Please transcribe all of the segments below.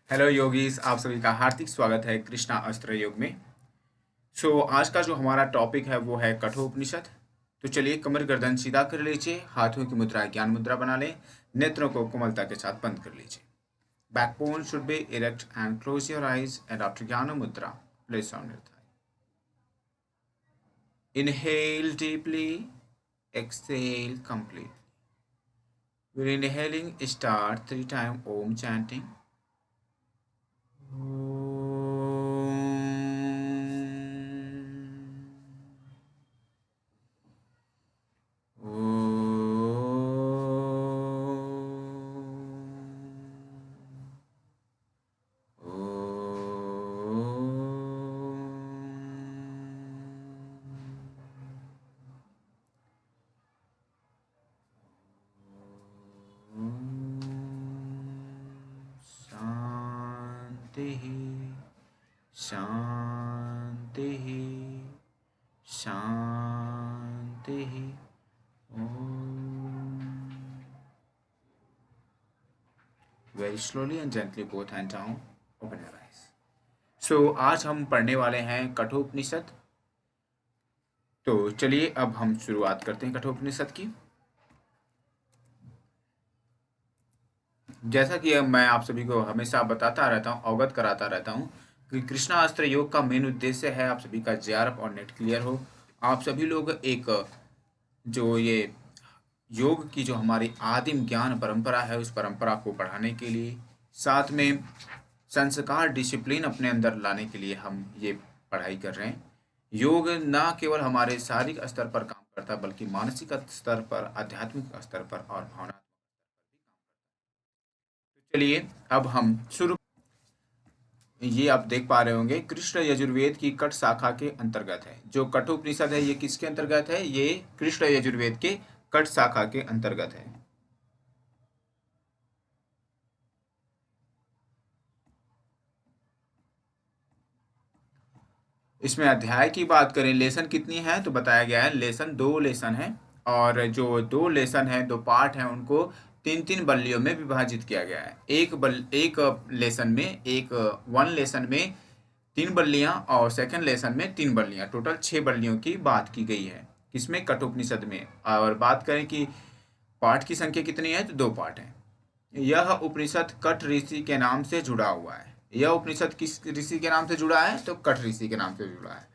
Hello yogis, आप सभी का हार्दिक स्वागत है कृष्णा अस्त्र योग में। आज का जो हमारा टॉपिक है वो है कठोपनिषद। तो चलिए, कमर गर्दन सीधा कर लीजिए, हाथों की मुद्रा ज्ञान मुद्रा बना लें, नेत्रों को कोमलता के साथ बंद कर लीजिए। Backbone should be erect and close your eyes and after gyan mudra place on your thigh. Inhale deeply, exhale completely. We're inhaling, start 3 times Om chanting. शांति शांति शांति। Very slowly and gently both hand down, open your eyes. आज हम पढ़ने वाले हैं कठोपनिषद। तो चलिए अब हम शुरुआत करते हैं कठोपनिषद की। जैसा कि अब मैं आप सभी को हमेशा बताता रहता हूँ, अवगत कराता रहता हूँ कि कृष्णा अस्त्र योग का मेन उद्देश्य है आप सभी का जेआरएफ और नेट क्लियर हो। आप सभी लोग एक जो ये योग की जो हमारी आदिम ज्ञान परंपरा है उस परंपरा को बढ़ाने के लिए, साथ में संस्कार डिसिप्लिन अपने अंदर लाने के लिए हम ये पढ़ाई कर रहे हैं। योग ना केवल हमारे शारीरिक स्तर पर काम करता बल्कि मानसिक स्तर पर, आध्यात्मिक स्तर पर और भावनात्मक। चलिए अब हम शुरू। ये आप देख पा रहे होंगे कृष्ण यजुर्वेद की कट शाखा के अंतर्गत है। जो कठोपनिषद है ये किसके अंतर्गत है? ये कृष्ण यजुर्वेद के कट शाखा के अंतर्गत है। इसमें अध्याय की बात करें, लेसन कितनी है तो बताया गया है लेसन 2 लेसन है। और जो 2 लेसन है, 2 पार्ट हैं, उनको 3-3 बल्लियों में विभाजित किया गया है। एक लेसन में, एक 1 लेसन में 3 बल्लियां और सेकंड लेसन में 3 बल्लियां, टोटल 6 बल्लियों की बात की गई है। किसमें? कठोपनिषद में। और बात करें कि पाठ की संख्या कितनी है तो 2 पाठ है। यह उपनिषद कठ ऋषि के नाम से जुड़ा हुआ है। यह उपनिषद किस ऋषि के नाम से जुड़ा है तो कठ ऋषि के नाम से जुड़ा है।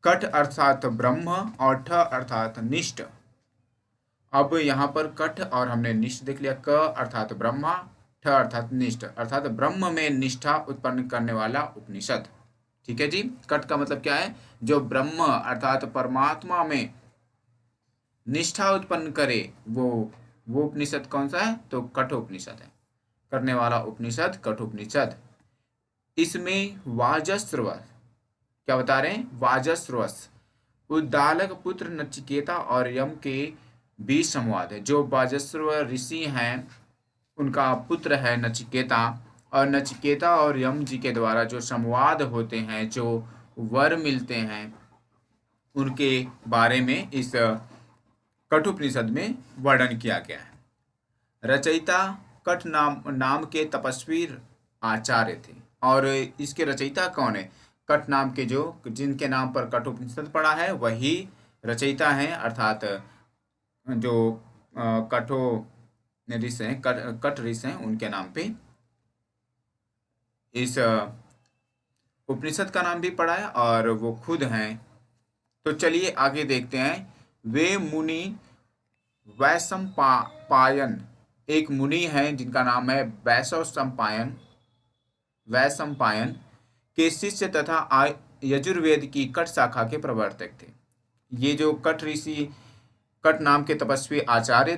कठ अर्थात ब्रह्म और ठ अर्थात निष्ठ। अब यहाँ पर कठ और हमने निष्ठ देख लिया। क अर्थात ब्रह्मा, ठ अर्थात निष्ठ, अर्थात ब्रह्म में निष्ठा उत्पन्न करने वाला उपनिषद। ठीक है जी। कठ का मतलब क्या है? जो ब्रह्म अर्थात परमात्मा में निष्ठा उत्पन्न करे वो उपनिषद कौन सा है तो कठोपनिषद है। करने वाला उपनिषद कठोपनिषद। इसमें वाजस्रव, क्या बता रहे हैं? वाजस्रवस उद्दालक पुत्र नचिकेता और यम के बीच संवाद है। जो वाजस्रव ऋषि हैं उनका पुत्र है नचिकेता, और नचिकेता और यम जी के द्वारा जो संवाद होते हैं, जो वर मिलते हैं, उनके बारे में इस कठोपनिषद में वर्णन किया गया है। रचयिता कठ नाम के तपस्वी आचार्य थे। और इसके रचयिता कौन है? कठ नाम के जो जिनके नाम पर कठोपनिषद पड़ा है वही रचयिता हैं, अर्थात जो कठो ऋषि हैं, कठ ऋषि हैं, उनके नाम पे इस उपनिषद का नाम भी पड़ा है और वो खुद हैं। तो चलिए आगे देखते हैं। वे मुनि वैशंपायन, एक मुनि हैं जिनका नाम है वैशंपायन के शिष्य तथा यजुर्वेद की कट शाखा के प्रवर्तक थे। ये जो कठ ऋषि, कट नाम के तपस्वी आचार्य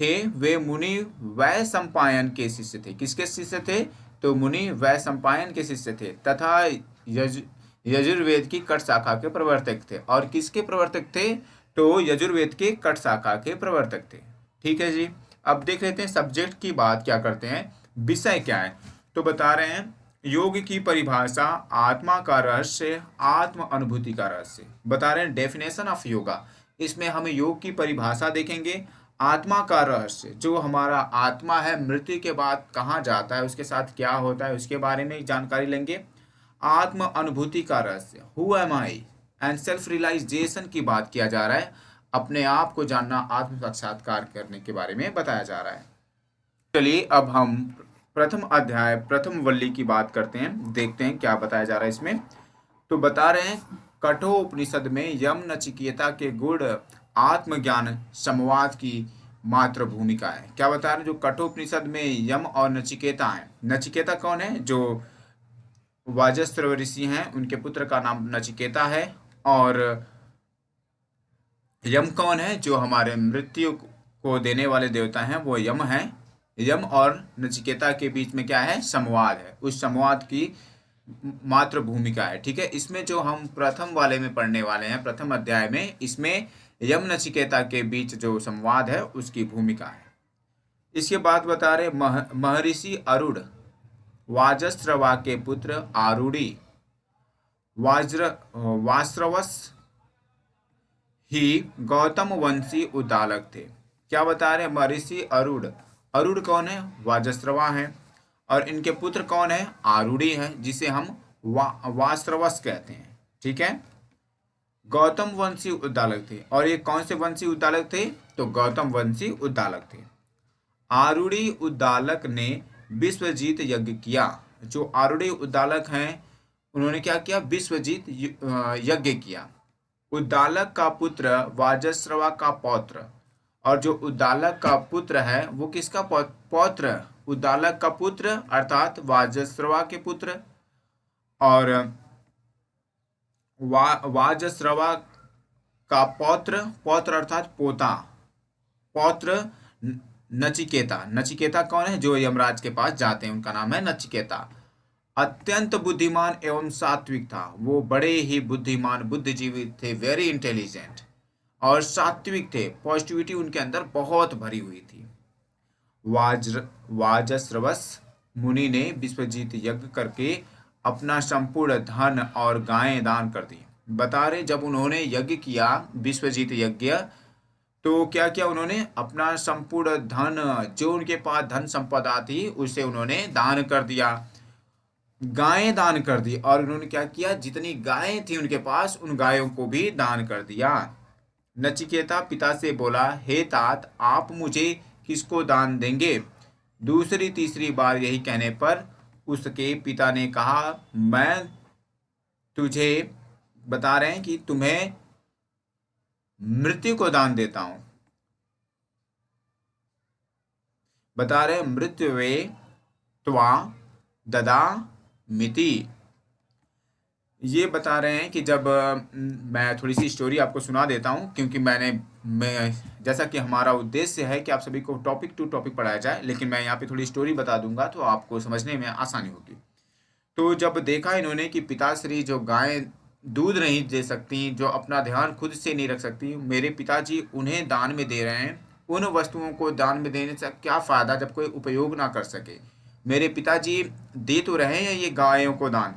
थे वे मुनि वैशंपायन के शिष्य थे। किसके शिष्य थे? तो मुनि वैशंपायन के शिष्य थे तथा यजुर्वेद की कट शाखा के प्रवर्तक थे। और किसके प्रवर्तक थे? तो यजुर्वेद के कट शाखा के प्रवर्तक थे। ठीक है जी। अब देख लेते हैं सब्जेक्ट की बात क्या करते हैं, विषय क्या है। तो बता रहे हैं योग की परिभाषा, आत्मा का रहस्य, आत्म अनुभूति का रहस्य। बता रहे हैं डेफिनेशन ऑफ योगा। इसमें हम योग की परिभाषा देखेंगे, आत्मा का रहस्य, जो हमारा आत्मा है मृत्यु के बाद कहाँ जाता है, उसके साथ क्या होता है, उसके बारे में जानकारी लेंगे। आत्म अनुभूति का रहस्य, who am I and self realisation की बात किया जा रहा है। अपने आप को जानना, आत्म साक्षात्कार करने के बारे में बताया जा रहा है। चलिए अब हम प्रथम अध्याय प्रथम वल्ली की बात करते हैं, देखते हैं क्या बताया जा रहा है इसमें। तो बता रहे हैं, कठोपनिषद में यम नचिकेता के गुण आत्मज्ञान संवाद की मात्र भूमिका है। क्या बता रहे हैं, जो कठोपनिषद में यम और नचिकेता है। नचिकेता कौन है, जो वाजस्त्र ऋषि हैं, उनके पुत्र का नाम नचिकेता है। और यम कौन है, जो हमारे मृत्यु को देने वाले देवता हैं, वो यम हैं। यम और नचिकेता के बीच में क्या है, संवाद है। उस संवाद की मात्र भूमिका है। ठीक है, इसमें जो हम प्रथम वाले में पढ़ने वाले हैं, प्रथम अध्याय में, इसमें यम नचिकेता के बीच जो संवाद है उसकी भूमिका है। इसके बाद बता रहे महर्षि अरुण वाजस्त्रवा के पुत्र आरूढ़ी वास्त्रवस ही गौतम वंशी उद्दालक थे। क्या बता रहे, महर्षि अरुण, अरुण कौन है, वाजस्त्रवा है। और इनके पुत्र कौन है, आरूढ़ी है, जिसे हम वास्त्रवस कहते हैं। ठीक है, गौतम वंशी उद्दालक थे। और ये कौन से वंशी उद्दालक थे, तो गौतम वंशी उद्दालक थे। आरूढ़ी उद्दालक ने विश्वजीत यज्ञ किया। जो आरूढ़ी उद्दालक हैं, उन्होंने क्या किया, विश्वजीत यज्ञ किया। उद्दालक का पुत्र वाजस्रवा का पौत्र। और जो उद्दालक का पुत्र है वो किसका पौत्र, उद्दालक का पुत्र अर्थात वाजस्रवा के पुत्र। और वाजस्रवा का पौत्र, पौत्र अर्थात पोता, पौत्र नचिकेता। नचिकेता कौन है, जो यमराज के पास जाते हैं, उनका नाम है नचिकेता। अत्यंत बुद्धिमान एवं सात्विक था। वो बड़े ही बुद्धिमान, बुद्धिजीवी थे, वेरी इंटेलिजेंट और सात्विक थे। पॉजिटिविटी उनके अंदर बहुत भरी हुई थी। वाजस्रवस मुनि ने विश्वजीत यज्ञ करके अपना संपूर्ण धन और गायें दान कर दी। बता रहे, जब उन्होंने यज्ञ किया, विश्वजीत यज्ञ, तो क्या किया उन्होंने, अपना संपूर्ण धन, जो उनके पास धन संपदा थी, उसे उन्होंने दान कर दिया, गायें दान कर दी। और उन्होंने क्या किया, जितनी गायें थी उनके पास, उन गायों को भी दान कर दिया। नचिकेता पिता से बोला, हे तात, आप मुझे किसको दान देंगे। दूसरी तीसरी बार यही कहने पर उसके पिता ने कहा, मैं तुझे, बता रहे हैं कि तुम्हें मृत्यु को दान देता हूं। बता रहे, मृत्युवे त्वा ददा मिति। ये बता रहे हैं कि जब मैं थोड़ी सी स्टोरी आपको सुना देता हूँ, क्योंकि मैं जैसा कि हमारा उद्देश्य है कि आप सभी को टॉपिक टू टॉपिक पढ़ाया जाए, लेकिन मैं यहाँ पे थोड़ी स्टोरी बता दूंगा तो आपको समझने में आसानी होगी। तो जब देखा इन्होंने कि पिताश्री, जो गायें दूध नहीं दे सकती, जो अपना ध्यान खुद से नहीं रख सकती, मेरे पिताजी उन्हें दान में दे रहे हैं, उन वस्तुओं को दान में देने से क्या फ़ायदा जब कोई उपयोग ना कर सके। मेरे पिताजी दे तो रहे हैं ये गायों को दान,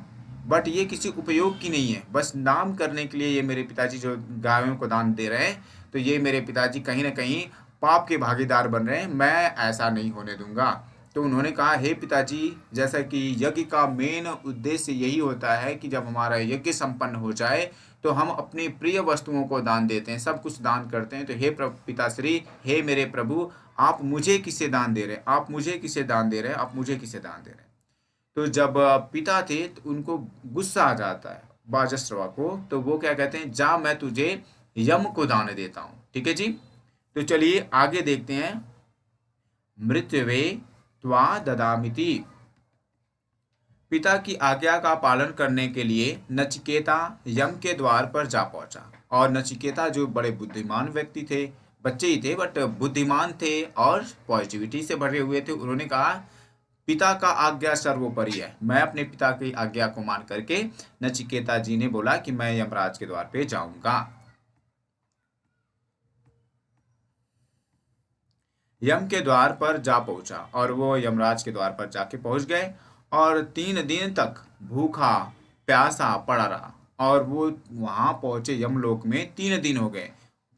बट ये किसी उपयोग की नहीं है, बस नाम करने के लिए ये मेरे पिताजी जो गायों को दान दे रहे हैं, तो ये मेरे पिताजी कहीं ना कहीं पाप के भागीदार बन रहे हैं, मैं ऐसा नहीं होने दूंगा। तो उन्होंने कहा, हे पिताजी, जैसा कि यज्ञ का मेन उद्देश्य यही होता है कि जब हमारा यज्ञ संपन्न हो जाए तो हम अपनी प्रिय वस्तुओं को दान देते हैं, सब कुछ दान करते हैं। तो हे पिताश्री, हे मेरे प्रभु, आप मुझे किसे दान दे रहे हैं, आप मुझे किसे दान दे रहे हैं, आप मुझे किसे दान दे रहे हैं। तो जब पिता थे तो उनको गुस्सा आ जाता है बाजस्रवा को, तो वो क्या कहते हैं, जा मैं तुझे यम को दान देता हूँ। ठीक है जी, तो चलिए आगे देखते हैं। मृत्युवे त्वा ददामिति। पिता की आज्ञा का पालन करने के लिए नचिकेता यम के द्वार पर जा पहुंचा। और नचिकेता जो बड़े बुद्धिमान व्यक्ति थे, बच्चे ही थे बट बुद्धिमान थे और पॉजिटिविटी से भरे हुए थे, उन्होंने कहा, पिता का आज्ञा सर्वोपरि है। मैं अपने पिता की आज्ञा को मान करके, नचिकेता जी ने बोला कि मैं यमराज के द्वार पे जाऊंगा। यम के द्वार पर जा पहुंचा और वो यमराज के द्वार पर जाके पहुंच गए और 3 दिन तक भूखा प्यासा पड़ा रहा। और वो वहां पहुंचे यमलोक में, 3 दिन हो गए,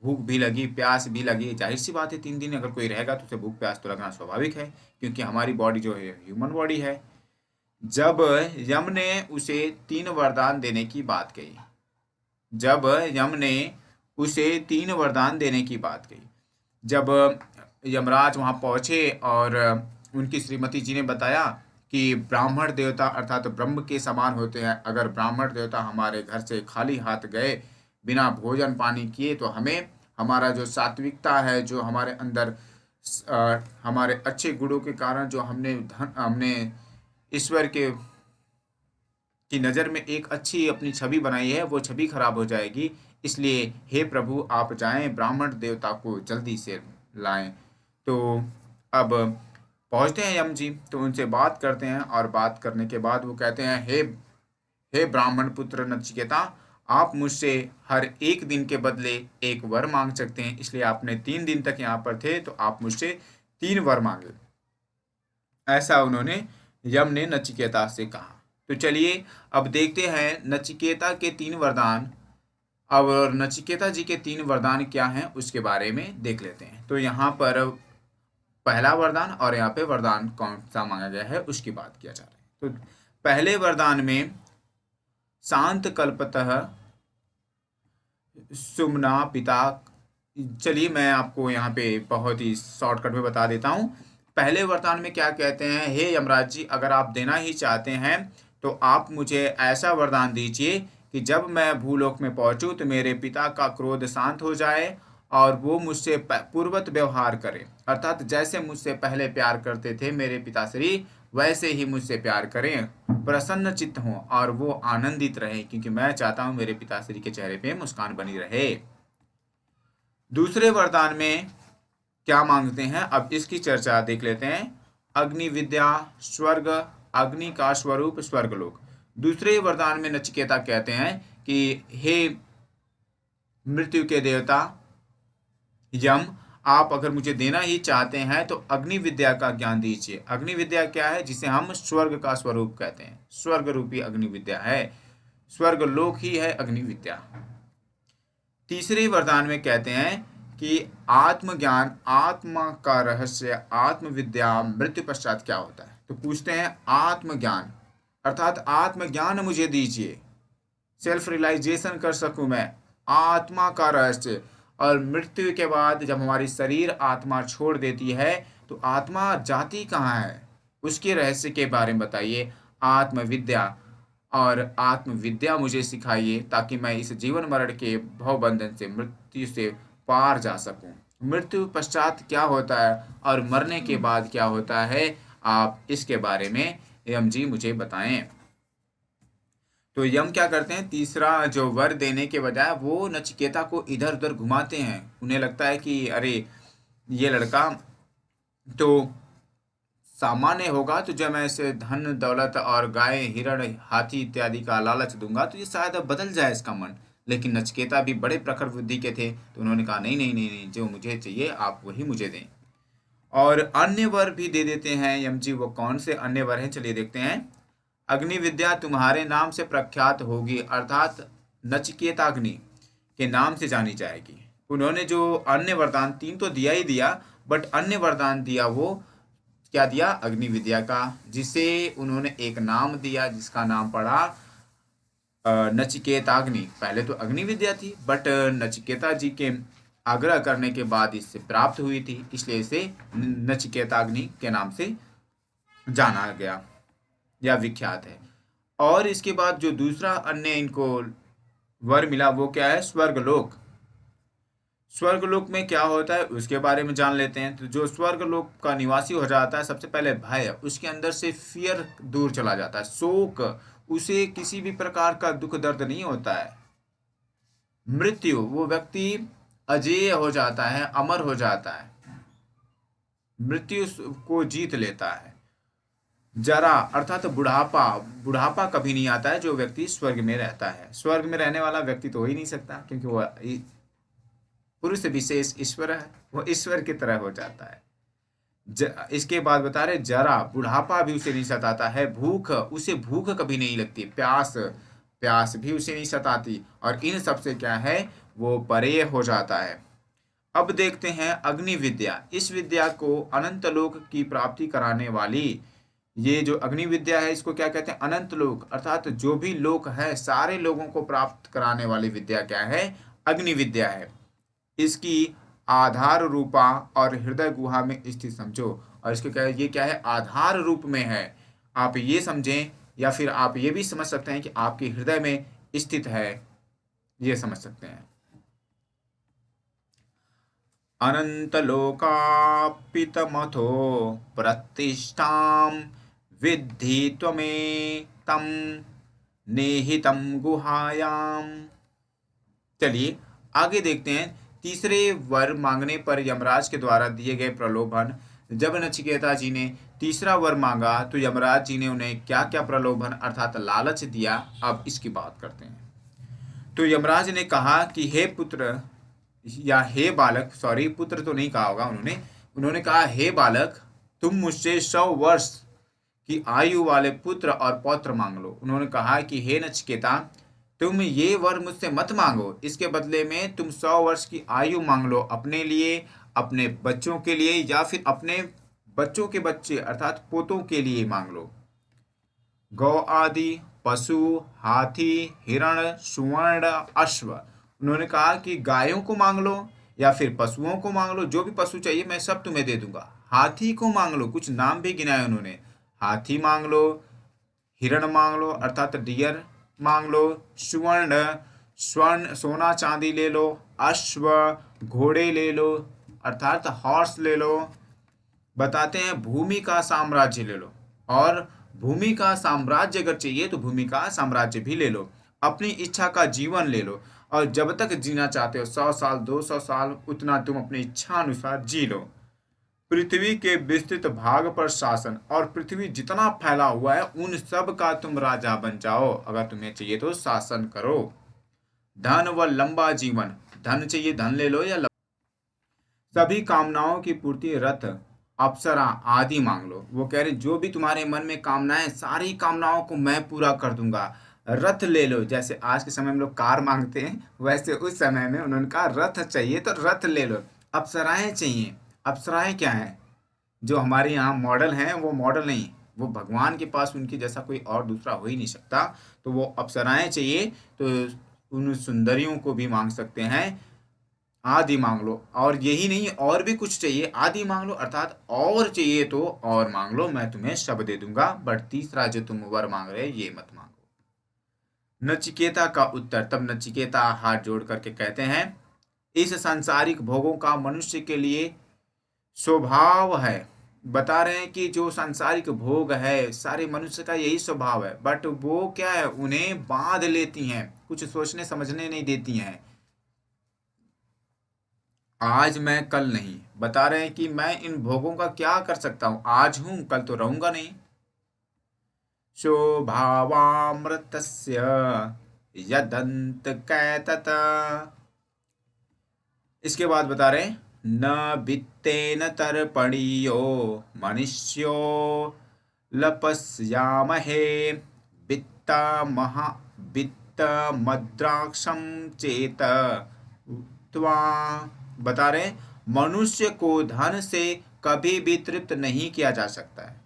भूख भी लगी, प्यास भी लगी। जाहिर सी बात है 3 दिन अगर कोई रहेगा तो उसे भूख प्यास तो लगना स्वाभाविक है, क्योंकि हमारी बॉडी जो है ह्यूमन बॉडी है। जब यम ने उसे 3 वरदान देने की बात कही, जब यम ने उसे 3 वरदान देने की बात कही, जब यमराज वहां पहुंचे और उनकी श्रीमती जी ने बताया कि ब्राह्मण देवता अर्थात ब्रह्म के समान होते हैं, अगर ब्राह्मण देवता हमारे घर से खाली हाथ गए बिना भोजन पानी किए तो हमें हमारा जो सात्विकता है, जो हमारे अंदर हमारे अच्छे गुणों के कारण जो हमने ईश्वर के की नज़र में एक अच्छी अपनी छवि बनाई है, वो छवि खराब हो जाएगी। इसलिए हे प्रभु आप जाएं, ब्राह्मण देवता को जल्दी से लाएं। तो अब पहुंचते हैं यम जी, तो उनसे बात करते हैं और बात करने के बाद वो कहते हैं, हे ब्राह्मण पुत्र नचिकेता, आप मुझसे हर एक दिन के बदले एक वर मांग सकते हैं। इसलिए आपने 3 दिन तक यहाँ पर थे तो आप मुझसे 3 वर मांगे। ऐसा उन्होंने यम ने नचिकेता से कहा। तो चलिए अब देखते हैं नचिकेता के 3 वरदान। और नचिकेता जी के 3 वरदान क्या हैं उसके बारे में देख लेते हैं। तो यहाँ पर पहला वरदान और यहाँ पे वरदान कौन सा मांगा गया है उसकी बात किया जा रहा है। तो पहले वरदान में शांत कल्पतः सुमना पिता। चलिए मैं आपको यहाँ पे बहुत ही शॉर्टकट में बता देता हूँ। पहले वरदान में क्या कहते हैं, हे यमराज जी अगर आप देना ही चाहते हैं तो आप मुझे ऐसा वरदान दीजिए कि जब मैं भूलोक में पहुंचूं तो मेरे पिता का क्रोध शांत हो जाए और वो मुझसे पूर्वत व्यवहार करे, अर्थात जैसे मुझसे पहले प्यार करते थे मेरे पिताश्री वैसे ही मुझसे प्यार करें, प्रसन्न चित्त हों और वो आनंदित रहे, क्योंकि मैं चाहता हूं मेरे पिताश्री के चेहरे पे मुस्कान बनी रहे। दूसरे वरदान में क्या मांगते हैं अब इसकी चर्चा देख लेते हैं। अग्नि विद्या स्वर्ग, अग्नि का स्वरूप स्वर्गलोक। दूसरे वरदान में नचिकेता कहते हैं कि हे मृत्यु के देवता यम, आप अगर मुझे देना ही चाहते हैं तो अग्नि विद्या का ज्ञान दीजिए। अग्नि विद्या क्या है, जिसे हम स्वर्ग का स्वरूप कहते हैं, स्वर्ग रूपी अग्नि विद्या है, स्वर्ग लोक ही है अग्नि विद्या। तीसरे वरदान में कहते हैं कि आत्मज्ञान, आत्मा का रहस्य, आत्म विद्या मृत्यु पश्चात क्या होता है। तो पूछते हैं आत्मज्ञान अर्थात आत्मज्ञान मुझे दीजिए, सेल्फ रियलाइजेशन कर सकूं मैं, आत्मा का रहस्य। और मृत्यु के बाद जब हमारी शरीर आत्मा छोड़ देती है तो आत्मा जाती कहाँ है, उसके रहस्य के बारे में बताइए, आत्मविद्या। और आत्मविद्या मुझे सिखाइए ताकि मैं इस जीवन मरण के भवबंधन से, मृत्यु से पार जा सकूं। मृत्यु पश्चात क्या होता है और मरने के बाद क्या होता है, आप इसके बारे में यम जी मुझे बताएं। तो यम क्या करते हैं, तीसरा जो वर देने के बजाय वो नचिकेता को इधर उधर घुमाते हैं। उन्हें लगता है कि अरे ये लड़का तो सामान्य होगा, तो जब मैं इसे धन दौलत और गाय हिरण हाथी इत्यादि का लालच दूंगा तो ये शायद अब बदल जाए इसका मन। लेकिन नचिकेता भी बड़े प्रखर बुद्धि के थे, तो उन्होंने कहा नहीं नहीं नहीं नहीं, जो मुझे चाहिए आप वही मुझे दें। और अन्य वर भी दे देते हैं यम जी। वो कौन से अन्य वर हैं चलिए देखते हैं। अग्नि विद्या तुम्हारे नाम से प्रख्यात होगी, अर्थात नचिकेताग्नि के नाम से जानी जाएगी। उन्होंने जो अन्य वरदान 3 तो दिया ही दिया, बट अन्य वरदान दिया वो क्या दिया, अग्नि विद्या का, जिसे उन्होंने एक नाम दिया जिसका नाम पड़ा नचिकेताग्नि। पहले तो अग्नि विद्या थी बट नचिकेता जी के आग्रह करने के बाद इससे प्राप्त हुई थी, इसलिए इसे नचिकेताग्नि के नाम से जाना गया या विख्यात है। और इसके बाद जो दूसरा अन्य इनको वर मिला वो क्या है, स्वर्गलोक। स्वर्गलोक में क्या होता है उसके बारे में जान लेते हैं। तो जो स्वर्गलोक का निवासी हो जाता है, सबसे पहले भय, उसके अंदर से फियर दूर चला जाता है, शोक, उसे किसी भी प्रकार का दुख दर्द नहीं होता है। मृत्यु, वो व्यक्ति अजेय हो जाता है, अमर हो जाता है, मृत्यु को जीत लेता है। जरा अर्थात बुढ़ापा, बुढ़ापा कभी नहीं आता है जो व्यक्ति स्वर्ग में रहता है। स्वर्ग में रहने वाला व्यक्ति तो हो ही नहीं सकता, क्योंकि वो पुरुष विशेष ईश्वर है, वो ईश्वर की तरह हो जाता है। इसके बाद बता रहे जरा, बुढ़ापा भी उसे नहीं सताता है, भूख, उसे भूख कभी नहीं लगती, प्यास, प्यास भी उसे नहीं सताती, और इन सब से क्या है वो परे हो जाता है। अब देखते हैं अग्नि विद्या। इस विद्या को अनंत लोक की प्राप्ति कराने वाली, ये जो अग्नि विद्या है इसको क्या कहते हैं? अनंत लोक, अर्थात जो भी लोक है सारे लोगों को प्राप्त कराने वाली विद्या क्या है? अग्नि विद्या है। इसकी आधार रूपा और हृदय गुहा में स्थित समझो। और इसको क्या है? ये क्या है? आधार रूप में है। आप ये समझें, या फिर आप ये भी समझ सकते हैं कि आपके हृदय में स्थित है, ये समझ सकते हैं। अनन्तलोकापितमथो प्रतिष्ठां विद्धि त्वमेतं निहितं गुहायां। चलिए आगे देखते हैं। तीसरे वर मांगने पर यमराज के द्वारा दिए गए प्रलोभन। जब नचिकेता जी ने तीसरा वर मांगा तो यमराज जी ने उन्हें क्या क्या प्रलोभन अर्थात लालच दिया, अब इसकी बात करते हैं। तो यमराज ने कहा कि हे पुत्र, या हे बालक, सॉरी पुत्र तो नहीं कहा होगा उन्होंने, उन्होंने कहा हे बालक, तुम मुझसे 100 वर्ष की आयु वाले पुत्र और पौत्र मांग लो। उन्होंने कहा कि हे नचिकेता, तुम ये वर मुझसे मत मांगो, इसके बदले में तुम 100 वर्ष की आयु मांग लो अपने लिए, अपने बच्चों के लिए, या फिर अपने बच्चों के बच्चे अर्थात पोतों के लिए मांग लो। गौ आदि पशु, हाथी, हिरण, सुवर्ण, अश्व। उन्होंने कहा कि गायों को मांग लो या फिर पशुओं को मांग लो, जो भी पशु चाहिए मैं सब तुम्हें दे दूंगा। हाथी को मांग लो, कुछ नाम भी गिनाए उन्होंने, हाथी मांग लो, हिरण मांग लो अर्थात डियर मांग लो, सुवर्ण, स्वर्ण सोना चांदी ले लो, अश्व घोड़े ले लो अर्थात हॉर्स ले लो। बताते हैं भूमि का साम्राज्य ले लो, और भूमि का साम्राज्य अगर चाहिए तो भूमि का साम्राज्य भी ले लो। अपनी इच्छा का जीवन ले लो, और जब तक जीना चाहते हो 100 साल 200 साल उतना तुम अपनी इच्छा अनुसार जी लो। पृथ्वी के विस्तृत भाग पर शासन, और पृथ्वी जितना फैला हुआ है उन सब का तुम राजा बन जाओ, अगर तुम्हें चाहिए तो शासन करो। धन व लंबा जीवन, धन चाहिए धन ले लो, या सभी कामनाओं की पूर्ति, रथ, अप्सरा आदि मांग लो। वो कह रहे जो भी तुम्हारे मन में कामनाएं, सारी कामनाओं को मैं पूरा कर दूंगा। रथ ले लो, जैसे आज के समय में लोग कार मांगते हैं, वैसे उस समय में उन्होंने कहा रथ चाहिए तो रथ ले लो। अप्सराएं चाहिए। अप्सराएं क्या है? जो हमारे यहाँ मॉडल हैं वो मॉडल नहीं, वो भगवान के पास उनकी जैसा कोई और दूसरा हो ही नहीं सकता, तो वो अप्सराएं चाहिए। तो उन सुंदरियों को भी मांग सकते हैं। आदि मांग लो, और यही नहीं और भी कुछ चाहिए, आदि मांग लो अर्थात और चाहिए तो और मांग लो, मैं तुम्हें सब दे दूंगा, बट तीसरा जो तुम वर मांग रहे ये मत मांगो। नचिकेता का उत्तर। तब नचिकेता हाथ जोड़ करके कहते हैं इस सांसारिक भोगों का मनुष्य के लिए स्वभाव है। बता रहे हैं कि जो सांसारिक भोग है सारे मनुष्य का यही स्वभाव है, बट वो क्या है, उन्हें बांध लेती हैं, कुछ सोचने समझने नहीं देती हैं। आज मैं कल नहीं, बता रहे हैं कि मैं इन भोगों का क्या कर सकता हूं, आज हूं कल तो रहूंगा नहीं। शोभावामृतस्य यदंत कैतत। इसके बाद बता रहे हैं न वित्तेन तर्पणीयो मनुष्यो लपस्यामहे वित्त महा वित्त मद्राक्षम चेत त्वा। बता रहे हैं मनुष्य को धन से कभी भी तृप्त नहीं किया जा सकता है।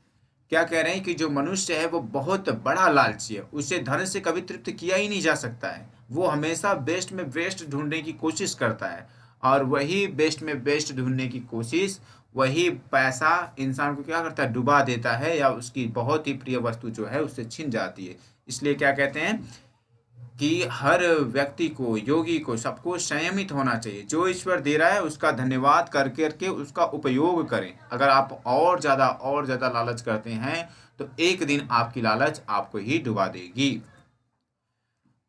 क्या कह रहे हैं कि जो मनुष्य है वो बहुत बड़ा लालची है, उसे धन से कभी तृप्त किया ही नहीं जा सकता है। वो हमेशा बेस्ट में बेस्ट ढूंढने की कोशिश करता है, और वही बेस्ट में बेस्ट ढूंढने की कोशिश, वही पैसा इंसान को क्या करता है, डुबा देता है, या उसकी बहुत ही प्रिय वस्तु जो है उससे छिन जाती है। इसलिए क्या कहते हैं कि हर व्यक्ति को, योगी को, सबको संयमित होना चाहिए। जो ईश्वर दे रहा है उसका धन्यवाद कर करके उसका उपयोग करें। अगर आप और ज़्यादा लालच करते हैं तो एक दिन आपकी लालच आपको ही डुबा देगी।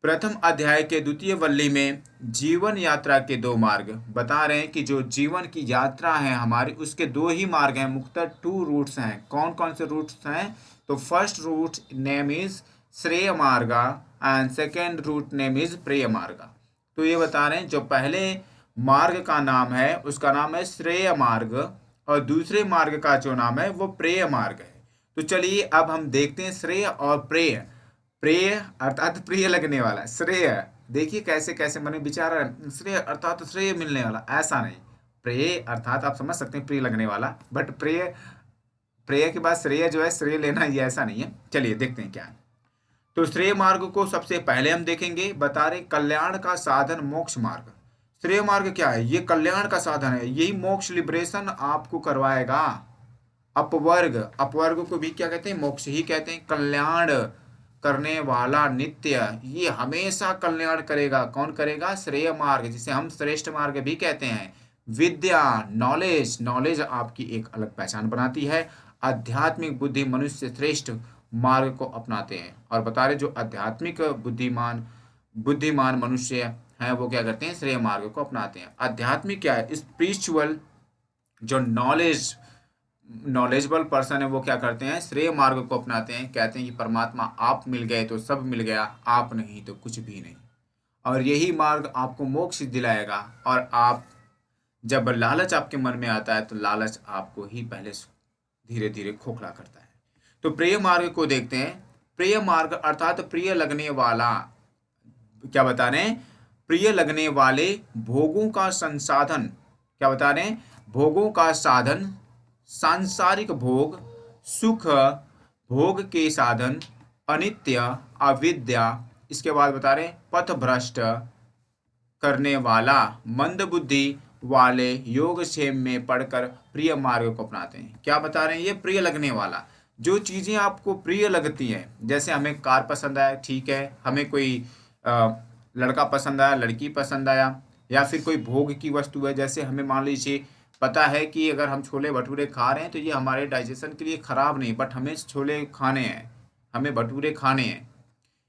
प्रथम अध्याय के द्वितीय वल्ली में जीवन यात्रा के 2 मार्ग बता रहे हैं कि जो जीवन की यात्रा है हमारी, उसके 2 ही मार्ग हैं, मुख्यतः 2 रूट्स हैं। कौन कौन से रूट्स हैं? तो first root name is shreya marga and second route name is preya marga. तो ये बता रहे हैं जो पहले मार्ग का नाम है उसका नाम है श्रेय मार्ग, और दूसरे मार्ग का जो नाम है वो प्रेय मार्ग है। तो चलिए अब हम देखते हैं श्रेय और प्रेय। प्रेय अर्थात प्रिय लगने वाला, श्रेय देखिए कैसे कैसे मन में विचार है, श्रेय अर्थात श्रेय मिलने वाला, ऐसा नहीं। प्रेय अर्थात आप समझ सकते हैं प्रिय लगने वाला, बट प्रेय प्रेय के बाद श्रेय जो है श्रेय लेना ये ऐसा नहीं है। चलिए देखते हैं क्या है। तो श्रेय मार्ग को सबसे पहले हम देखेंगे। बता रहे कल्याण का साधन मोक्ष मार्ग। श्रेय मार्ग क्या है? ये कल्याण का साधन है, यही मोक्ष लिबरेशन आपको करवाएगा। अपवर्ग, अपवर्ग को भी क्या कहते हैं? मोक्ष ही कहते हैं। कल्याण करने वाला नित्य, ये हमेशा कल्याण करेगा। कौन करेगा? श्रेय मार्ग, जिसे हम श्रेष्ठ मार्ग भी कहते हैं। विद्या, नॉलेज, नॉलेज आपकी एक अलग पहचान बनाती है। आध्यात्मिक बुद्धि मनुष्य श्रेष्ठ मार्ग को अपनाते हैं। और बता रहे जो आध्यात्मिक बुद्धिमान बुद्धिमान मनुष्य हैं वो क्या करते हैं? श्रेय मार्ग को अपनाते हैं। आध्यात्मिक क्या है? स्पिरिचुअल जो नॉलेजेबल पर्सन है वो क्या करते हैं? श्रेय मार्ग को अपनाते हैं। कहते हैं कि परमात्मा आप मिल गए तो सब मिल गया, आप नहीं तो कुछ भी नहीं। और यही मार्ग आपको मोक्ष दिलाएगा। और आप जब लालच आपके मन में आता है तो लालच आपको ही पहले धीरे धीरे खोखला करता है। तो प्रिय मार्ग को देखते हैं। प्रिय मार्ग अर्थात प्रिय लगने वाला, क्या बता रहे हैं? प्रिय लगने वाले भोगों का संसाधन। क्या बता रहे हैं? भोगों का साधन, सांसारिक भोग, सुख भोग के साधन, अनित्य, अविद्या। इसके बाद बता रहे हैं पथ भ्रष्ट करने वाला, मंद बुद्धि वाले योगक्षेम में पढ़कर प्रिय मार्ग को अपनाते हैं। क्या बता रहे हैं? ये प्रिय लगने वाला, जो चीजें आपको प्रिय लगती हैं, जैसे हमें कार पसंद आया, ठीक है, हमें कोई लड़का पसंद आया, लड़की पसंद आया, या फिर कोई भोग की वस्तु है। जैसे हमें मान लीजिए पता है कि अगर हम छोले भटूरे खा रहे हैं तो ये हमारे डाइजेशन के लिए खराब नहीं, बट हमें छोले खाने हैं, हमें भटूरे खाने हैं।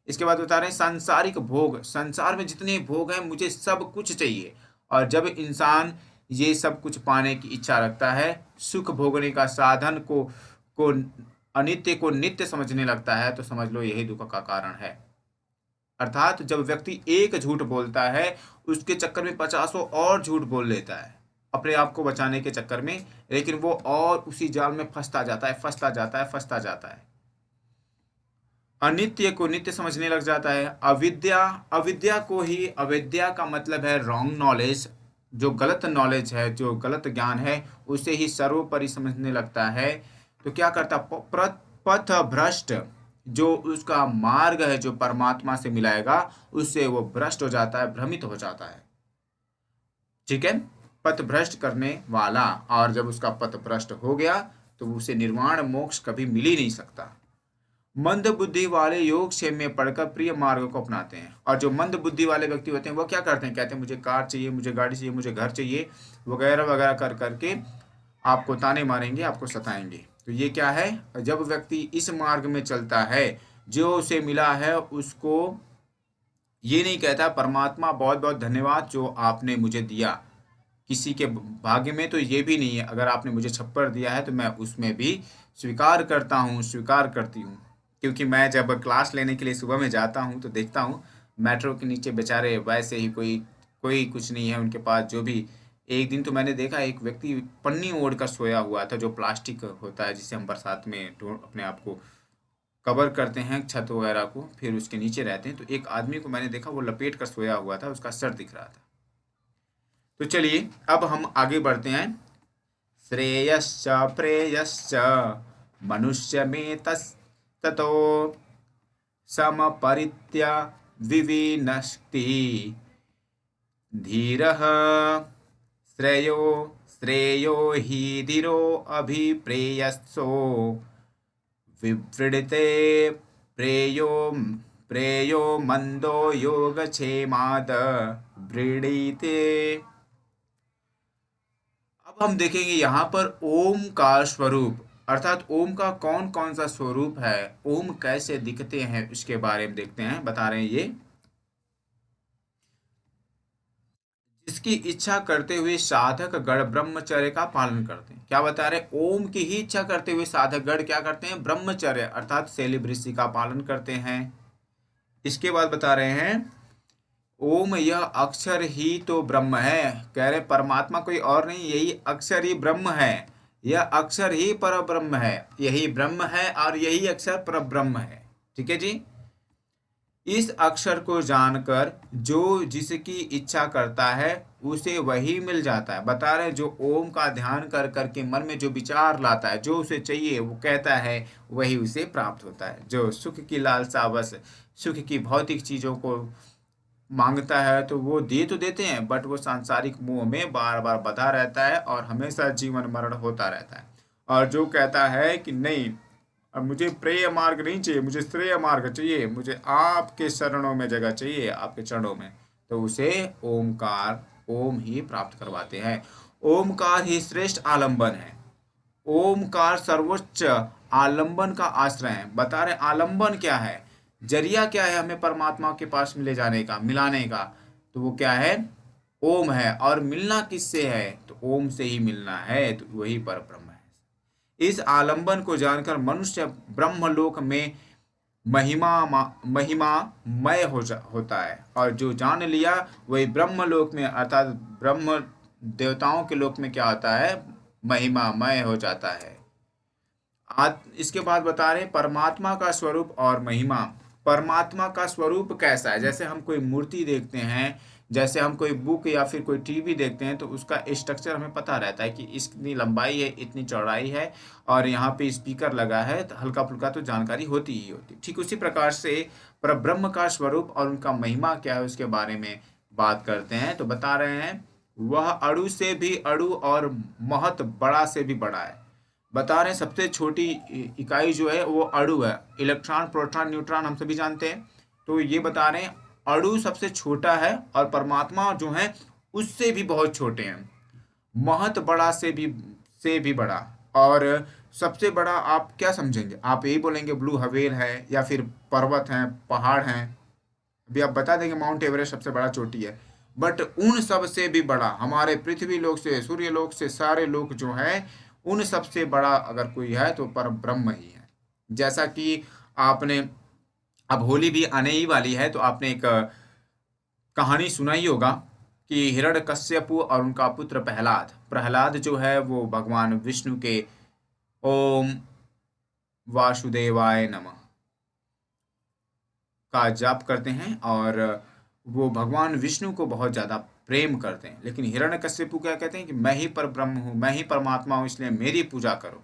इसके बाद बता रहे हैं सांसारिक भोग, संसार में जितने भोग हैं मुझे सब कुछ चाहिए। और जब इंसान ये सब कुछ पाने की इच्छा रखता है, सुख भोगने का साधन को अनित्य को नित्य समझने लगता है, तो समझ लो यही दुख का कारण है। अर्थात जब व्यक्ति एक झूठ बोलता है, उसके चक्कर में 50 और झूठ बोल लेता है अपने आप को बचाने के चक्कर में, लेकिन वो और उसी जाल में फंसता जाता है, फंसता जाता है, फंसता जाता है। अनित्य को नित्य समझने लग जाता है। अविद्या, अविद्या को ही, अविद्या का मतलब है रॉन्ग नॉलेज, जो गलत नॉलेज है, जो गलत ज्ञान है, उसे ही सर्वोपरि समझने लगता है। तो क्या करता? पथ भ्रष्ट, जो उसका मार्ग है जो परमात्मा से मिलाएगा, उससे वो भ्रष्ट हो जाता है, भ्रमित हो जाता है। ठीक है, पथ भ्रष्ट करने वाला। और जब उसका पथ भ्रष्ट हो गया तो उसे निर्वाण मोक्ष कभी मिल ही नहीं सकता। मंद बुद्धि वाले योग क्षेम में पढ़कर प्रिय मार्ग को अपनाते हैं। और जो मंद बुद्धि वाले व्यक्ति होते हैं वो क्या करते हैं? कहते हैं मुझे कार चाहिए, मुझे गाड़ी चाहिए, मुझे घर चाहिए, वगैरह वगैरह कर करके आपको ताने मारेंगे, आपको सताएंगे। तो ये क्या है? जब व्यक्ति इस मार्ग में चलता है, जो उसे मिला है उसको ये नहीं कहता परमात्मा बहुत बहुत धन्यवाद जो आपने मुझे दिया। किसी के भाग्य में तो ये भी नहीं है, अगर आपने मुझे छप्पर दिया है तो मैं उसमें भी स्वीकार करता हूँ, स्वीकार करती हूँ। क्योंकि मैं जब क्लास लेने के लिए सुबह में जाता हूँ तो देखता हूँ मेट्रो के नीचे बेचारे वैसे ही कोई कोई कुछ नहीं है उनके पास। जो भी, एक दिन तो मैंने देखा एक व्यक्ति पन्नी ओढ़ कर सोया हुआ था, जो प्लास्टिक होता है जिससे हम बरसात में अपने आप को कवर करते हैं, छत वगैरह को, फिर उसके नीचे रहते हैं। तो एक आदमी को मैंने देखा वो लपेट कर सोया हुआ था, उसका सर दिख रहा था। तो चलिए अब हम आगे बढ़ते हैं। श्रेयश्च प्रेयश्च मनुष्य में ततो समपरित्य विविनष्टि धीरः श्रेयो श्रेयो हि धीरो अभिप्रेयसो विवृणते प्रेयो प्रेयो मंदो योगक्षेमात् वृणीते। अब हम देखेंगे यहाँ पर ओम का स्वरूप, अर्थात ओम का कौन कौन सा स्वरूप है, ओम कैसे दिखते हैं, इसके बारे में देखते हैं। बता रहे हैं ये जिसकी इच्छा करते हुए साधक गण ब्रह्मचर्य का पालन करते हैं। क्या बता रहे? ओम की ही इच्छा करते हुए साधक गण क्या करते हैं? ब्रह्मचर्य अर्थात सेलिब्रेसी का पालन करते हैं। इसके बाद बता रहे हैं ओम यह अक्षर ही तो ब्रह्म है। कह रहे परमात्मा कोई और नहीं, यही अक्षर ही ब्रह्म है, यह अक्षर ही पर ब्रह्म है, यही ब्रह्म है और यही अक्षर पर ब्रह्म है। ठीक है जी। इस अक्षर को जानकर जो जिसकी इच्छा करता है उसे वही मिल जाता है। बता रहे जो ओम का ध्यान कर करके मन में जो विचार लाता है, जो उसे चाहिए वो कहता है, वही उसे प्राप्त होता है। जो सुख की लालसा, बस सुख की भौतिक चीजों को मांगता है तो वो दे तो देते हैं, बट वो सांसारिक मोह में बार बार बंधा रहता है और हमेशा जीवन मरण होता रहता है। और जो कहता है कि नहीं, अब मुझे प्रेय मार्ग नहीं चाहिए, मुझे श्रेय मार्ग चाहिए, मुझे आपके शरणों में जगह चाहिए, आपके चरणों में, तो उसे ओमकार, ओम ही प्राप्त करवाते हैं। ओमकार ही श्रेष्ठ आलंबन है। ओमकार सर्वोच्च आलंबन का आश्रय है। बता रहे आलंबन क्या है, जरिया क्या है हमें परमात्मा के पास ले जाने का, मिलाने का, तो वो क्या है, ओम है। और मिलना किससे है, तो ओम से ही मिलना है, तो वही पर ब्रह्म है। इस आलंबन को जानकर मनुष्य ब्रह्मलोक में महिमा मय होता है, और जो जान लिया वही ब्रह्मलोक में अर्थात ब्रह्म देवताओं के लोक में क्या होता है, महिमामय हो जाता है। आज इसके बाद बता रहे परमात्मा का स्वरूप और महिमा। परमात्मा का स्वरूप कैसा है, जैसे हम कोई मूर्ति देखते हैं, जैसे हम कोई बुक या फिर कोई टीवी देखते हैं, तो उसका स्ट्रक्चर हमें पता रहता है कि इतनी लंबाई है, इतनी चौड़ाई है, और यहाँ पे स्पीकर लगा है, तो हल्का फुल्का तो जानकारी होती ही होती। ठीक उसी प्रकार से पर ब्रह्म का स्वरूप और उनका महिमा क्या है उसके बारे में बात करते हैं। तो बता रहे हैं वह अणु से भी अणु और महत बड़ा से भी बड़ा है। बता रहे हैं सबसे छोटी इकाई जो है वो अणु है। इलेक्ट्रॉन, प्रोटॉन, न्यूट्रॉन हम सभी जानते हैं। तो ये बता रहे हैं अणु सबसे छोटा है और परमात्मा जो है उससे भी बहुत छोटे हैं। महत बड़ा से भी बड़ा। और सबसे बड़ा आप क्या समझेंगे, आप यही बोलेंगे ब्लू हवेल है या फिर पर्वत हैं, पहाड़ हैं। अभी आप बता देंगे माउंट एवरेस्ट सबसे बड़ा चोटी है, बट उन सब से भी बड़ा हमारे पृथ्वी लोक से, सूर्य लोक से सारे लोक जो है, उन सब से बड़ा अगर कोई है तो पर ब्रह्म ही है। जैसा कि आपने, अब होली भी आने ही वाली है, तो आपने एक कहानी सुना ही होगा कि हिरण्यकश्यपु और उनका पुत्र प्रहलाद, प्रहलाद जो है वो भगवान विष्णु के ओम वासुदेवाय नमः का जाप करते हैं, और वो भगवान विष्णु को बहुत ज़्यादा प्रेम करते हैं। लेकिन हिरण्यकश्यपु क्या कहते हैं कि मैं ही पर ब्रह्म हूँ, मैं ही परमात्मा हूँ, इसलिए मेरी पूजा करो।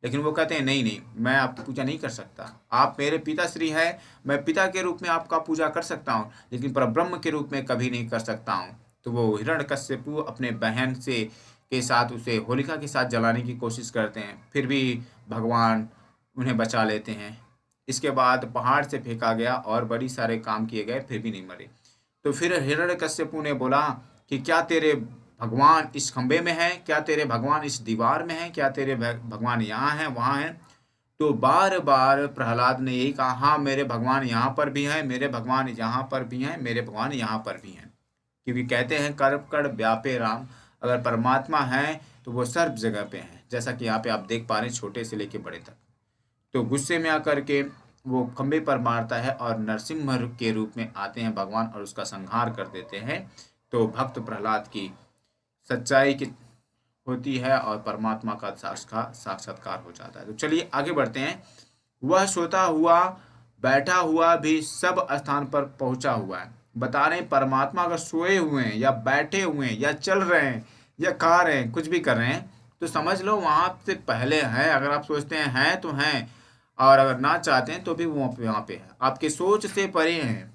लेकिन वो कहते हैं नहीं नहीं, मैं आपकी पूजा नहीं कर सकता, आप मेरे पिताश्री है, मैं पिता के रूप में आपका पूजा कर सकता हूँ, लेकिन पर ब्रह्म के रूप में कभी नहीं कर सकता हूँ। तो वो हिरण्यकश्यपु अपने बहन से के साथ उसे होलिका के साथ जलाने की कोशिश करते हैं, फिर भी भगवान उन्हें बचा लेते हैं। इसके बाद पहाड़ से फेंका गया और बड़ी सारे काम किए गए, फिर भी नहीं मरे। तो फिर हिरण्यकश्यपु ने बोला कि क्या तेरे भगवान इस खंबे में है, क्या तेरे भगवान इस दीवार में है, क्या तेरे भगवान यहाँ हैं वहाँ हैं। तो बार बार प्रहलाद ने यही कहा, हाँ मेरे भगवान यहाँ पर भी हैं, मेरे भगवान यहाँ पर भी हैं, मेरे भगवान यहाँ पर भी हैं। क्योंकि कहते हैं कर कड़ व्यापे राम, अगर परमात्मा है तो वो सर्व जगह पे है। जैसा कि यहाँ पे आप देख पा रहे हैं, छोटे से लेके बड़े तक। तो गुस्से में आकर के वो खंबे पर मारता है और नरसिम्हा के रूप में आते हैं भगवान और उसका संहार कर देते हैं। तो भक्त प्रहलाद की सच्चाई की होती है और परमात्मा का साक्षात्कार हो जाता है। तो चलिए आगे बढ़ते हैं। वह सोता हुआ, बैठा हुआ भी सब स्थान पर पहुंचा हुआ है। बता रहे हैं परमात्मा अगर सोए हुए हैं या बैठे हुए हैं या चल रहे हैं या खा रहे हैं, कुछ भी कर रहे हैं, तो समझ लो वहां से पहले हैं। अगर आप सोचते हैं तो हैं, और अगर ना चाहते हैं तो भी वो वहां पे है, आपके सोच से परे हैं।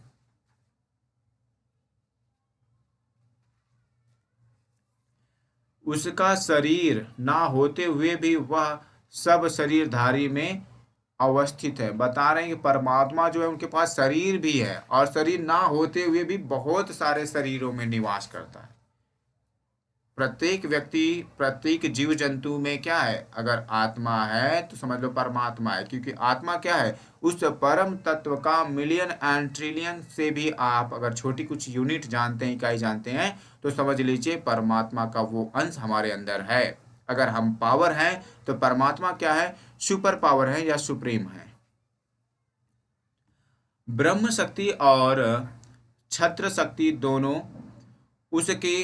उसका शरीर ना होते हुए भी वह सब शरीरधारी में अवस्थित है। बता रहे हैं कि परमात्मा जो है उनके पास शरीर भी है, और शरीर ना होते हुए भी बहुत सारे शरीरों में निवास करता है। प्रत्येक व्यक्ति, प्रत्येक जीव जंतु में क्या है, अगर आत्मा है तो समझ लो परमात्मा है। क्योंकि आत्मा क्या है, उस परम तत्व का मिलियन एंड ट्रिलियन से भी आप अगर छोटी कुछ यूनिट जानते हैं, इकाई जानते हैं, तो समझ लीजिए परमात्मा का वो अंश हमारे अंदर है। अगर हम पावर हैं तो परमात्मा क्या है, सुपर पावर है या सुप्रीम है। ब्रह्म शक्ति और छत्र शक्ति दोनों उसके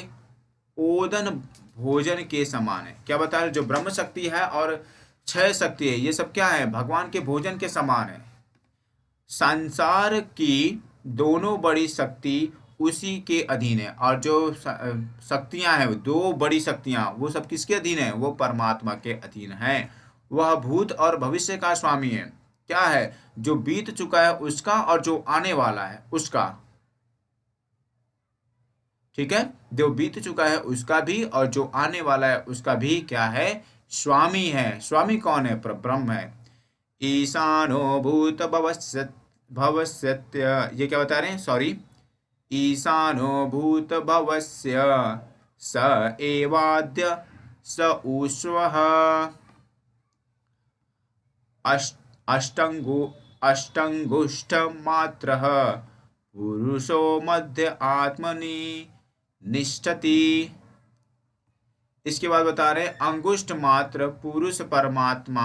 ओदन भोजन के समान है। क्या बता रहे, जो ब्रह्म शक्ति है और क्षय शक्ति है, ये सब क्या है, भगवान के भोजन के समान है। संसार की दोनों बड़ी शक्ति उसी के अधीन है। और जो शक्तियां हैं, दो बड़ी शक्तियां, वो सब किसके अधीन है? वो परमात्मा के अधीन है। वह भूत और भविष्य का स्वामी है। क्या है? जो बीत चुका है उसका और जो आने वाला है उसका। ठीक है, जो बीत चुका है उसका भी और जो आने वाला है उसका भी क्या है? स्वामी है। स्वामी कौन है? ब्रह्म है। ईशानो भूत भवस्य भवस्यत्य, ये क्या बता रहे हैं? सॉरी, ईशानो भूत भवस्य स एवाद्य स ऊष्वः अष्ट अष्टंगु अष्टंगुष्ठमात्रः पुरुषो मध्य आत्मनि निष्ठति। इसके बाद बता रहे हैं अंगुष्ठ मात्र पुरुष परमात्मा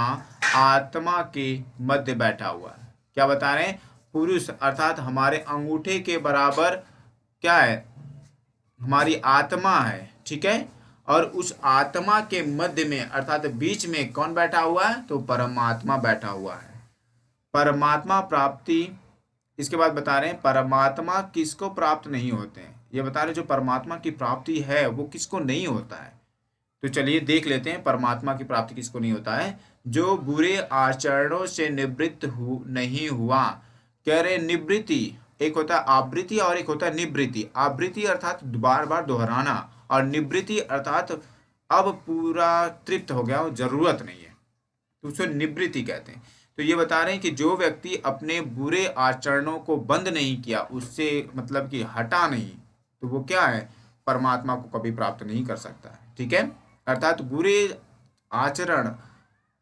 आत्मा के मध्य बैठा हुआ है। क्या बता रहे हैं? पुरुष अर्थात हमारे अंगूठे के बराबर क्या है? हमारी आत्मा है। ठीक है, और उस आत्मा के मध्य में अर्थात बीच में कौन बैठा हुआ है? तो परमात्मा बैठा हुआ है। परमात्मा प्राप्ति, इसके बाद बता रहे हैं परमात्मा किसको प्राप्त नहीं होते हैं। ये बता रहे हैं जो परमात्मा की प्राप्ति है वो किसको नहीं होता है। तो चलिए देख लेते हैं परमात्मा की प्राप्ति किसको नहीं होता है। जो बुरे आचरणों से निवृत्त नहीं हुआ। कह रहे निवृत्ति, एक होता है आवृत्ति और एक होता है निवृत्ति। आवृत्ति अर्थात बार बार दोहराना, और निवृत्ति अर्थात अब पूरा तृप्त हो गया, जरूरत नहीं है, तो उसे निवृत्ति कहते हैं। तो ये बता रहे हैं कि जो व्यक्ति अपने बुरे आचरणों को बंद नहीं किया, उससे मतलब कि हटा नहीं, तो वो क्या है? परमात्मा को कभी प्राप्त नहीं कर सकता है। ठीक है, अर्थात बुरे आचरण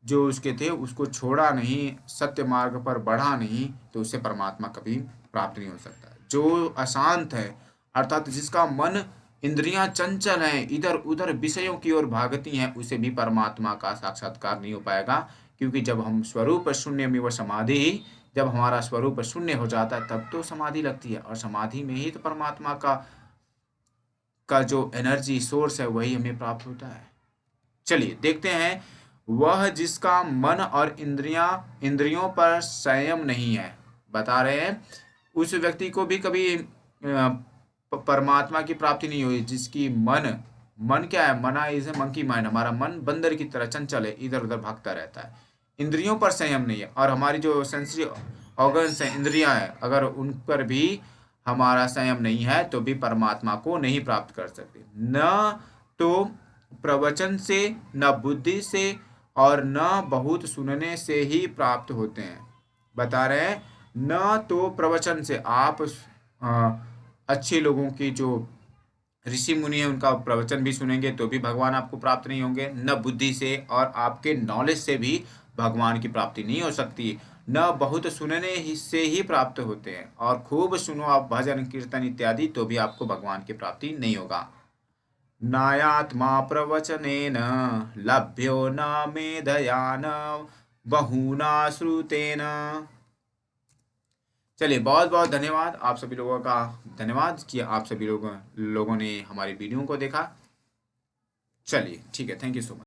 जो उसके थे उसको छोड़ा नहीं, सत्य मार्ग पर बढ़ा नहीं, तो उससे परमात्मा कभी प्राप्त नहीं हो सकता। जो अशांत है अर्थात जिसका मन इंद्रियां चंचल हैं, इधर उधर विषयों की ओर भागती हैं, उसे भी परमात्मा का साक्षात्कार नहीं हो पाएगा। क्योंकि जब हम स्वरूप शून्य में वो समाधि, जब हमारा स्वरूप शून्य हो जाता है तब तो समाधि लगती है, और समाधि में ही तो परमात्मा का जो एनर्जी सोर्स है वही हमें प्राप्त होता है। चलिए देखते हैं, वह जिसका मन और इंद्रियों पर संयम नहीं है। बता रहे हैं उस व्यक्ति को भी कभी परमात्मा की प्राप्ति नहीं हुई। जिसकी मन क्या है? मना इज ए मंकी माइंड। हमारा मन बंदर की तरह चंचल है, इधर उधर भागता रहता है। इंद्रियों पर संयम नहीं है, और हमारी जो सेंसरी ऑर्गन्स हैं, इंद्रियां हैं, अगर उन पर भी हमारा संयम नहीं है तो भी परमात्मा को नहीं प्राप्त कर सकते। न तो प्रवचन से, न बुद्धि से, और न बहुत सुनने से ही प्राप्त होते हैं। बता रहे हैं न तो प्रवचन से, आप अच्छे लोगों की जो ऋषि मुनि है उनका प्रवचन भी सुनेंगे तो भी भगवान आपको प्राप्त नहीं होंगे। न बुद्धि से और आपके नॉलेज से भी भगवान की प्राप्ति नहीं हो सकती। न बहुत सुनने से ही प्राप्त होते हैं, और खूब सुनो आप भजन कीर्तन इत्यादि तो भी आपको भगवान की प्राप्ति नहीं होगा। नायात्मा प्रवचनेन लभ्यो न मेधया न बहुना श्रुतेन। चलिए बहुत बहुत धन्यवाद आप सभी लोगों का। धन्यवाद कि आप सभी लोगों ने हमारी वीडियो को देखा। चलिए ठीक है, थैंक यू सो मच।